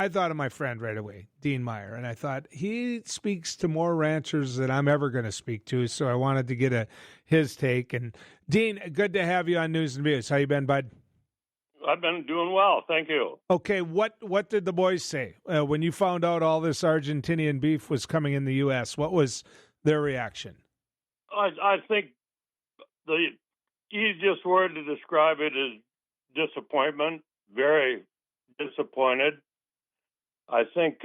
I thought of my friend right away, Dean Meyer, and I thought he speaks to more ranchers than I'm ever going to speak to. So I wanted to get his take. And Dean, good to have you on News and Views. How you been, bud? I've been doing well, thank you. Okay, what did the boys say when you found out all this Argentinian beef was coming in the U.S.? What was their reaction? I think the easiest word to describe it is disappointment. Very disappointed. I think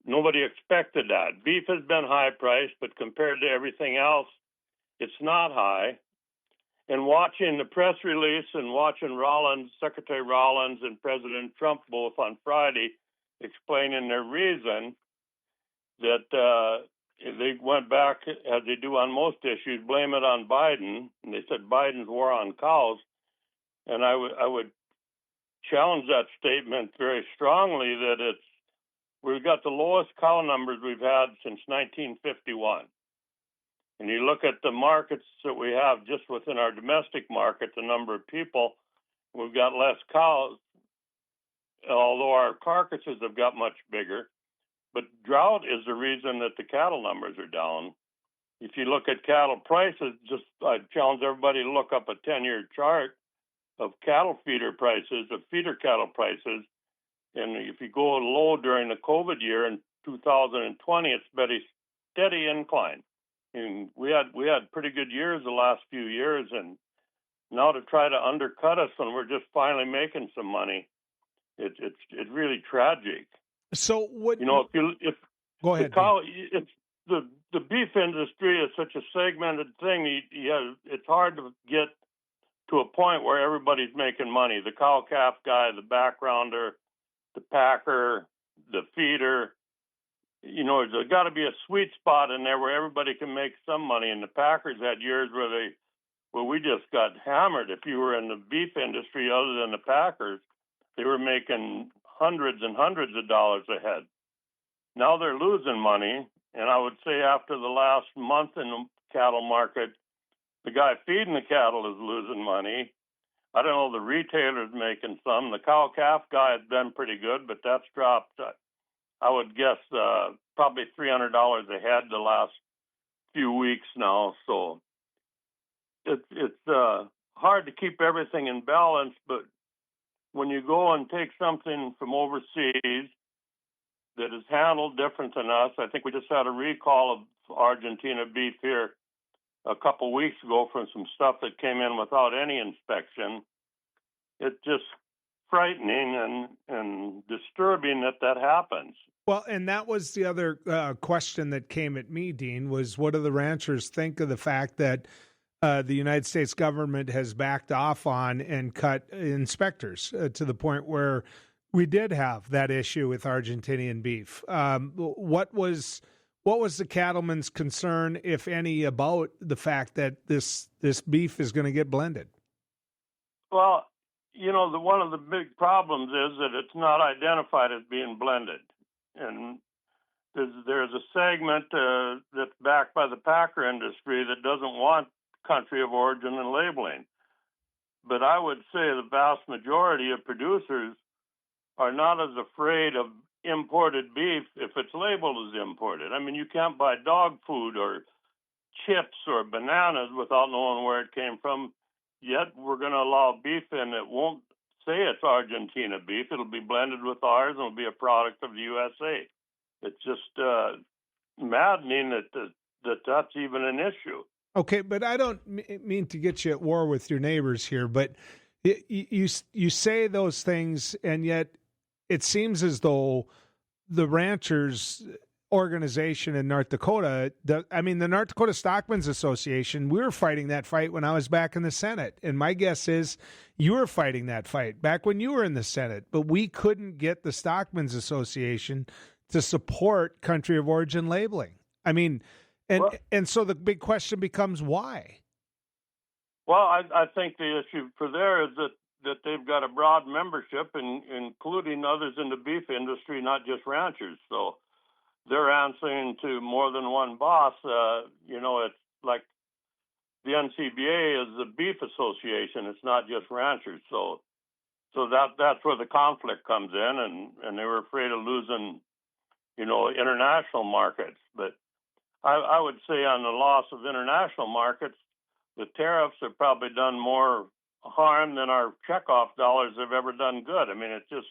nobody expected that. Beef has been high priced, but compared to everything else, it's not high. And watching the press release and watching Secretary Rollins and President Trump both on Friday explaining their reason that they went back, as they do on most issues, blame it on Biden. And they said Biden's war on cows. And I would challenge that statement very strongly that we've got the lowest cow numbers we've had since 1951. And you look at the markets that we have just within our domestic market, the number of people, we've got less cows, although our carcasses have got much bigger. But drought is the reason that the cattle numbers are down. If you look at cattle prices, I challenge everybody to look up a 10-year chart of cattle feeder prices, of feeder cattle prices. And if you go low during the COVID year in 2020, it's been a steady incline. And we had pretty good years the last few years, and now to try to undercut us when we're just finally making some money, it's really tragic. So what if go ahead, the cow, it's the beef industry is such a segmented thing. It's hard to get to a point where everybody's making money. The cow calf guy, the backgrounder, the packer, the feeder. There's got to be a sweet spot in there where everybody can make some money. And the packers had years where we just got hammered. If you were in the beef industry, other than the packers, they were making hundreds and hundreds of dollars a head. Now they're losing money. And I would say after the last month in the cattle market, the guy feeding the cattle is losing money. I don't know, the retailer's making some. The cow calf guy has been pretty good, but that's dropped. I would guess probably $300 a head the last few weeks now. So it's hard to keep everything in balance. But when you go and take something from overseas that is handled different than us, I think we just had a recall of Argentina beef here a couple weeks ago from some stuff that came in without any inspection. It's just frightening and disturbing that happens. Well, and that was the other question that came at me, Dean, was what do the ranchers think of the fact that the United States government has backed off on and cut inspectors to the point where we did have that issue with Argentinian beef. What was the cattleman's concern, if any, about the fact that this beef is going to get blended? Well, one of the big problems is that it's not identified as being blended. And there's a segment that's backed by the packer industry that doesn't want country of origin and labeling. But I would say the vast majority of producers are not as afraid of imported beef if it's labeled as imported. I mean, you can't buy dog food or chips or bananas without knowing where it came from. Yet we're going to allow beef in that won't say it's Argentina beef. It'll be blended with ours and it'll be a product of the USA. It's just maddening that's even an issue. Okay, but I don't mean to get you at war with your neighbors here, but you say those things, and yet it seems as though the ranchers organization in North Dakota, the North Dakota Stockmen's Association, we were fighting that fight when I was back in the Senate. And my guess is you were fighting that fight back when you were in the Senate, but we couldn't get the Stockmen's Association to support country of origin labeling. I mean, and so the big question becomes why? Well, I think the issue for there is that they've got a broad membership, including others in the beef industry, not just ranchers. So they're answering to more than one boss. It's like the NCBA is the beef association. It's not just ranchers. So So that's where the conflict comes in, and they were afraid of losing, international markets. But I would say on the loss of international markets, the tariffs have probably done more harm than our checkoff dollars have ever done good. I mean, it's just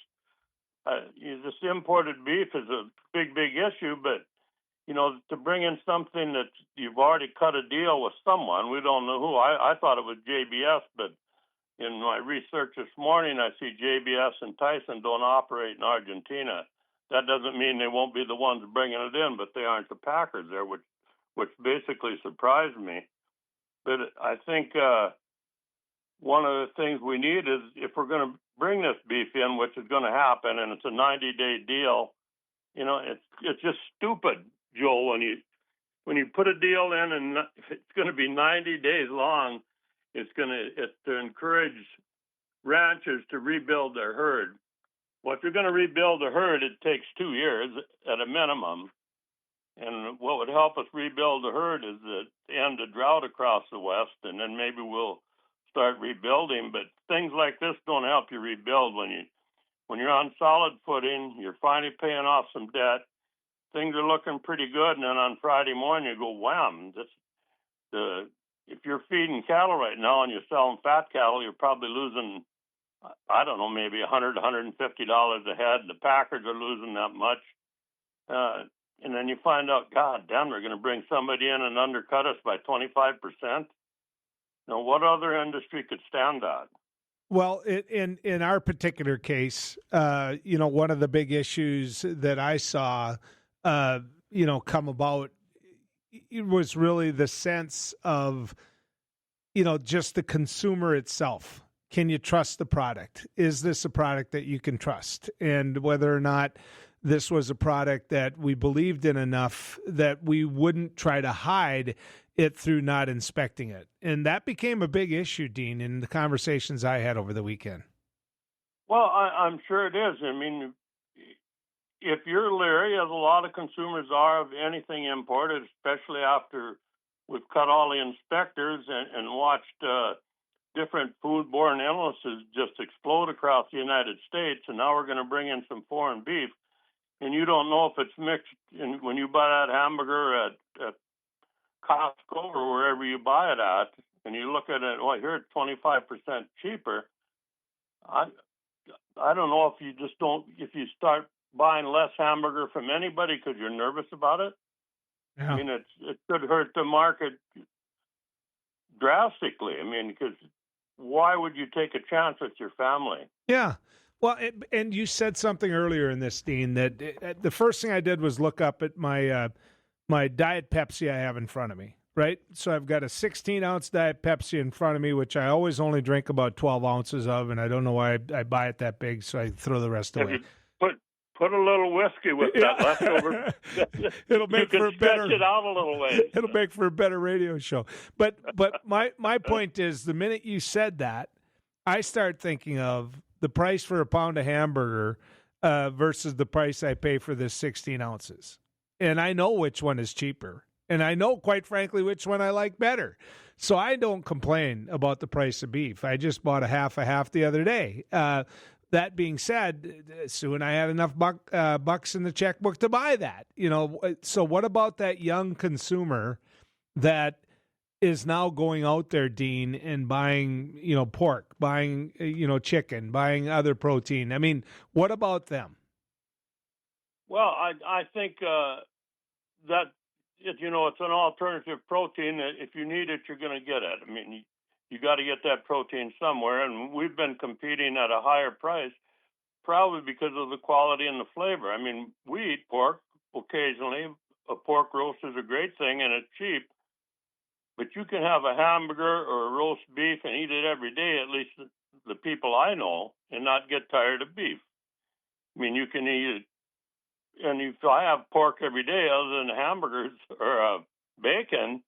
this imported beef is a big issue, but to bring in something that you've already cut a deal with someone, we don't know who. I thought it was JBS, but in my research this morning, I see JBS and Tyson don't operate in Argentina. That doesn't mean they won't be the ones bringing it in, but they aren't the packers there, which basically surprised me. But I think one of the things we need is, if we're going to bring this beef in, which is going to happen, and it's a 90-day deal, it's just stupid, Joel, when you put a deal in and it's going to be 90 days long, it's to encourage ranchers to rebuild their herd. Well, if you're going to rebuild a herd, it takes 2 years at a minimum. And what would help us rebuild the herd is to end the drought across the West, and then maybe we'll start rebuilding. But things like this don't help you rebuild when you're on solid footing. You're finally paying off some debt. Things are looking pretty good, and then on Friday morning you go, wham! If you're feeding cattle right now and you're selling fat cattle, you're probably losing, I don't know, maybe $100, $150 a head. The packers are losing that much. And then you find out, God damn, they're going to bring somebody in and undercut us by 25%. Now, what other industry could stand that? Well, in our particular case, one of the big issues that I saw, come about, it was really the sense of, just the consumer itself. Can you trust the product? Is this a product that you can trust? And whether or not this was a product that we believed in enough that we wouldn't try to hide it through not inspecting it. And that became a big issue, Dean, in the conversations I had over the weekend. Well, I'm sure it is. I mean, if you're leery, as a lot of consumers are, of anything imported, especially after we've cut all the inspectors and watched different foodborne illnesses just explode across the United States, and now we're going to bring in some foreign beef, and you don't know if it's mixed. And when you buy that hamburger at Costco or wherever you buy it at, and you look at it, well, here it's 25% cheaper. I don't know if you start buying less hamburger from anybody because you're nervous about it. Yeah. I mean, it could hurt the market drastically. I mean, because why would you take a chance with your family? Yeah. Well, and you said something earlier in this, Dean, that the first thing I did was look up at my Diet Pepsi I have in front of me, right? So I've got a 16-ounce Diet Pepsi in front of me, which I always only drink about 12 ounces of, and I don't know why I buy it that big, so I throw the rest away. Put a little whiskey with that leftover. It'll make for a better. Stretch it out a little way. It'll make for a better radio show. But my point is, the minute you said that, I start thinking of the price for a pound of hamburger versus the price I pay for this 16 ounces. And I know which one is cheaper. And I know, quite frankly, which one I like better. So I don't complain about the price of beef. I just bought a half the other day. That being said, Sue and I had enough bucks in the checkbook to buy that. So what about that young consumer that is now going out there, Dean, and buying, pork, buying, chicken, buying other protein? I mean, what about them? Well, I think that it's an alternative protein. If you need it, you're going to get it. I mean, you got to get that protein somewhere, and we've been competing at a higher price, probably because of the quality and the flavor. I mean, we eat pork occasionally. A pork roast is a great thing, and it's cheap. But you can have a hamburger or a roast beef and eat it every day, at least the people I know, and not get tired of beef. I mean, you can eat it. And if I have pork every day other than hamburgers or bacon,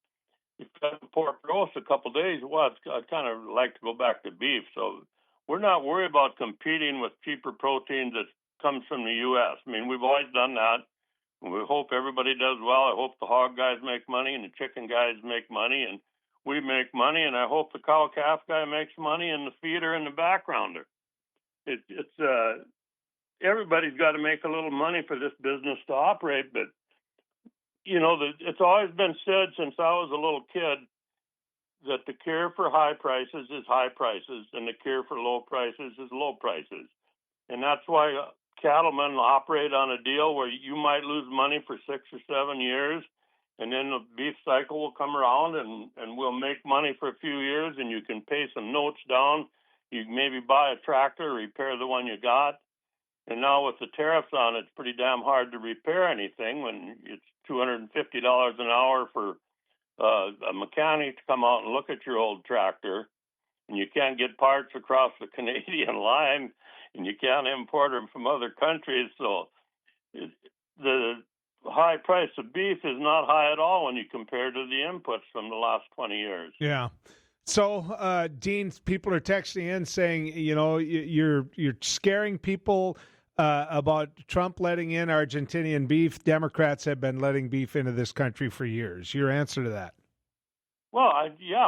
if you have a pork roast a couple of days, well, I'd kind of like to go back to beef. So we're not worried about competing with cheaper proteins that comes from the U.S. I mean, we've always done that. We hope everybody does well. I hope the hog guys make money and the chicken guys make money and we make money. And I hope the cow-calf guy makes money and the feeder and the backgrounder. It's everybody's got to make a little money for this business to operate. But it's always been said since I was a little kid that the cure for high prices is high prices, and the cure for low prices is low prices. And that's why cattlemen operate on a deal where you might lose money for 6 or 7 years, and then the beef cycle will come around and we'll make money for a few years, and you can pay some notes down. You maybe buy a tractor, repair the one you got. And now with the tariffs on, it's pretty damn hard to repair anything when it's $250 an hour for a mechanic to come out and look at your old tractor, and you can't get parts across the Canadian line, and you can't import them from other countries. So the high price of beef is not high at all when you compare to the inputs from the last 20 years. Yeah. So, Dean, people are texting in saying, you're scaring people about Trump letting in Argentinian beef. Democrats have been letting beef into this country for years. Your answer to that? Well,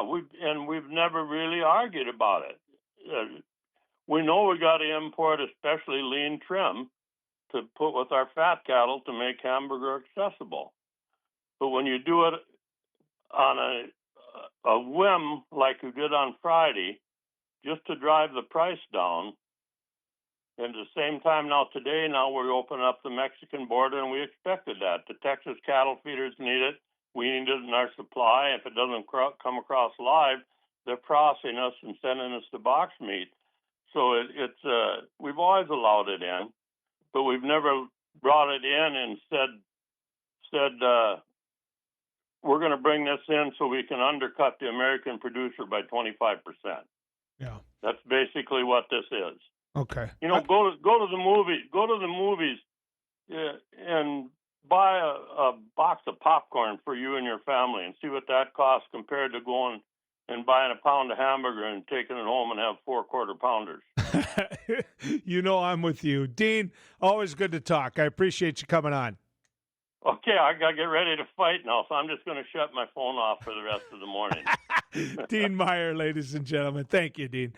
we've never really argued about it. We know we got to import especially lean trim to put with our fat cattle to make hamburger accessible. But when you do it on a whim like you did on Friday, just to drive the price down, and at the same time now we're opening up the Mexican border, and we expected that. The Texas cattle feeders need it. We need it in our supply. If it doesn't come across live, they're processing us and sending us the box meat. So we've always allowed it in, but we've never brought it in and said we're going to bring this in so we can undercut the American producer by 25%. Yeah, that's basically what this is. Okay. Go to the movies, and buy a box of popcorn for you and your family, and see what that costs compared to going and buying a pound of hamburger and taking it home and have 4 quarter-pounders. I'm with you. Dean, always good to talk. I appreciate you coming on. Okay, I got to get ready to fight now, so I'm just going to shut my phone off for the rest of the morning. Dean Meyer, ladies and gentlemen. Thank you, Dean.